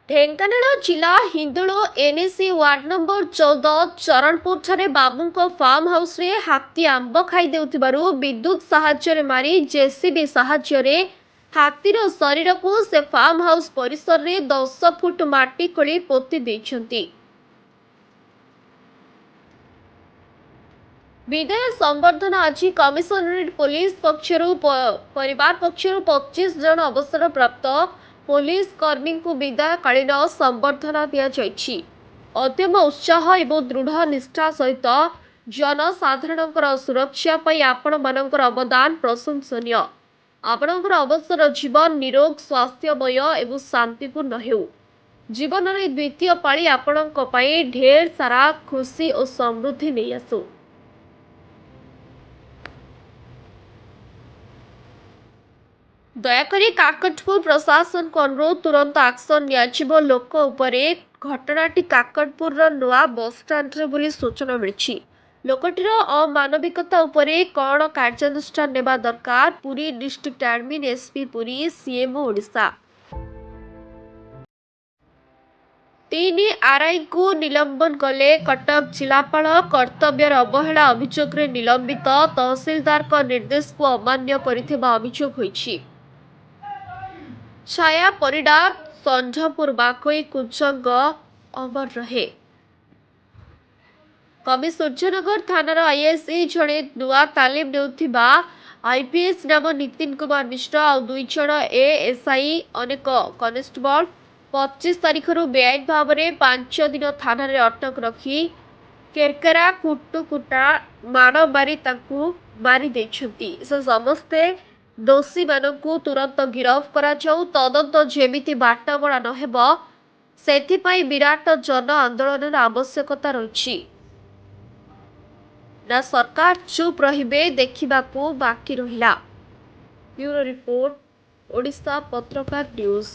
ଢେଙ୍କାନାଳ ଜିଲ୍ଲା Hindol NAC ward number 14 ଚରଣପୁର ଠାରେ ବାବୁଙ୍କ ଫାର୍ମ ହାଉସରେ ହାତୀ ଆମ୍ବ ଖାଇ ଦେଉଥିବାରୁ ବିଦ୍ୟୁତ ସାହାଯ୍ୟରେ ମାରି ଜେସିବି ସାହାଯ୍ୟରେ ହାତୀର ଶରୀରକୁ ସେ ଫାର୍ମ ହାଉସ ପରିସରରେ 10 ଫୁଟ ମାଟି ଖୋଳି ପୋତି ଦେଇଛନ୍ତି। ବିଦାୟ ସମ୍ବର୍ଦ୍ଧନା ଆଜି କମିଶନରେଟ୍ ପୁଲିସ ପକ୍ଷରୁ ପରିବାର ପକ୍ଷରୁ 25 ଜଣ ଅବସରପ୍ରାପ୍ତ ପୁଲିସ କର୍ମୀଙ୍କୁ ବିଦାୟକାଳୀନ ସମ୍ବର୍ଦ୍ଧନା ଦିଆଯାଇଛି। ଅତ୍ୟମ ଉତ୍ସାହ ଏବଂ ଦୃଢ଼ ନିଷ୍ଠା ସହିତ ଜନସାଧାରଣଙ୍କର ସୁରକ୍ଷା ପାଇଁ ଆପଣମାନଙ୍କର ଅବଦାନ ପ୍ରଶଂସନୀୟ। ଆପଣଙ୍କର ଅବସର ଜୀବନ ନିରୋଗ ସ୍ୱାସ୍ଥ୍ୟମୟ ଏବଂ ଶାନ୍ତିପୂର୍ଣ୍ଣ ହେଉ। ଜୀବନରେ ଦ୍ୱିତୀୟ ପାଳି ଆପଣଙ୍କ ପାଇଁ ଢେର ସାରା ଖୁସି ଓ ସମୃଦ୍ଧି ନେଇ ଆସୁ। ଦୟାକରି କାକଟପୁର ପ୍ରଶାସନକୁ ଅନୁରୋଧ, ତୁରନ୍ତ ଆକ୍ସନ ନିଆଯିବ। ଲୋକ ଉପରେ ଘଟଣାଟି କାକଟପୁରର ନୂଆ ବସଷ୍ଟାଣ୍ଡରେ ବୋଲି ସୂଚନା ମିଳିଛି। ଲୋକଟିର ଅମାନବିକତା ଉପରେ କ'ଣ କାର୍ଯ୍ୟାନୁଷ୍ଠାନ ନେବା ଦରକାର? Puri district admin SP Puri CMO Odisha. 3 ଆର୍ଆଇଙ୍କୁ ନିଲମ୍ବନ କଲେ କଟକ ଜିଲ୍ଲାପାଳ। କର୍ତ୍ତବ୍ୟର ଅବହେଳା ଅଭିଯୋଗରେ ନିଲମ୍ବିତ ତହସିଲଦାରଙ୍କ ନିର୍ଦ୍ଦେଶକୁ ଅମାନ୍ୟ କରିଥିବା ଅଭିଯୋଗ ହୋଇଛି। ଛାୟା ପରିଡ଼ା, ଷଣ୍ଢପୁର ବାଙ୍କୋଇ କୁଜଙ୍ଗ ଅମର ରହେ। କବି ସୂର୍ଯ୍ୟନଗର ଥାନାର ଆଇଆଇସି ଜଣେ ନୂଆ ତାଲିମ ନେଉଥିବା ଆଇପିଏସ୍ ନାମ ନିତିନ କୁମାର ମିଶ୍ର ଆଉ 2 ଜଣ ଏଏସ୍ଆଇ ଅନେକ କନେଷ୍ଟବଳ 25 ତାରିଖରୁ ବେଆଇନ ଭାବରେ 5 ଦିନ ଥାନାରେ ଅଟକ ରଖି କେରକେରା କୁଟୁକୁଟା ମାଡ଼ ମାରି ତାଙ୍କୁ ମାରି ଦେଇଛନ୍ତି। ସେ ସମସ୍ତେ ଦୋଷୀମାନଙ୍କୁ ତୁରନ୍ତ ଗିରଫ କରାଯାଉ। ତଦନ୍ତ ଯେମିତି ବାଟବଣା ନ ହେବ ସେଥିପାଇଁ ବିରାଟ ଜନ ଆନ୍ଦୋଳନର ଆବଶ୍ୟକତା ରହିଛି। ନା ସରକାର ଚୁପ୍ ରହିବେ, ଦେଖିବାକୁ ବାକି ରହିଲା। ବ୍ୟୁରୋ ରିପୋର୍ଟ, ଓଡ଼ିଶା ପତ୍ରକାର ନ୍ୟୁଜ।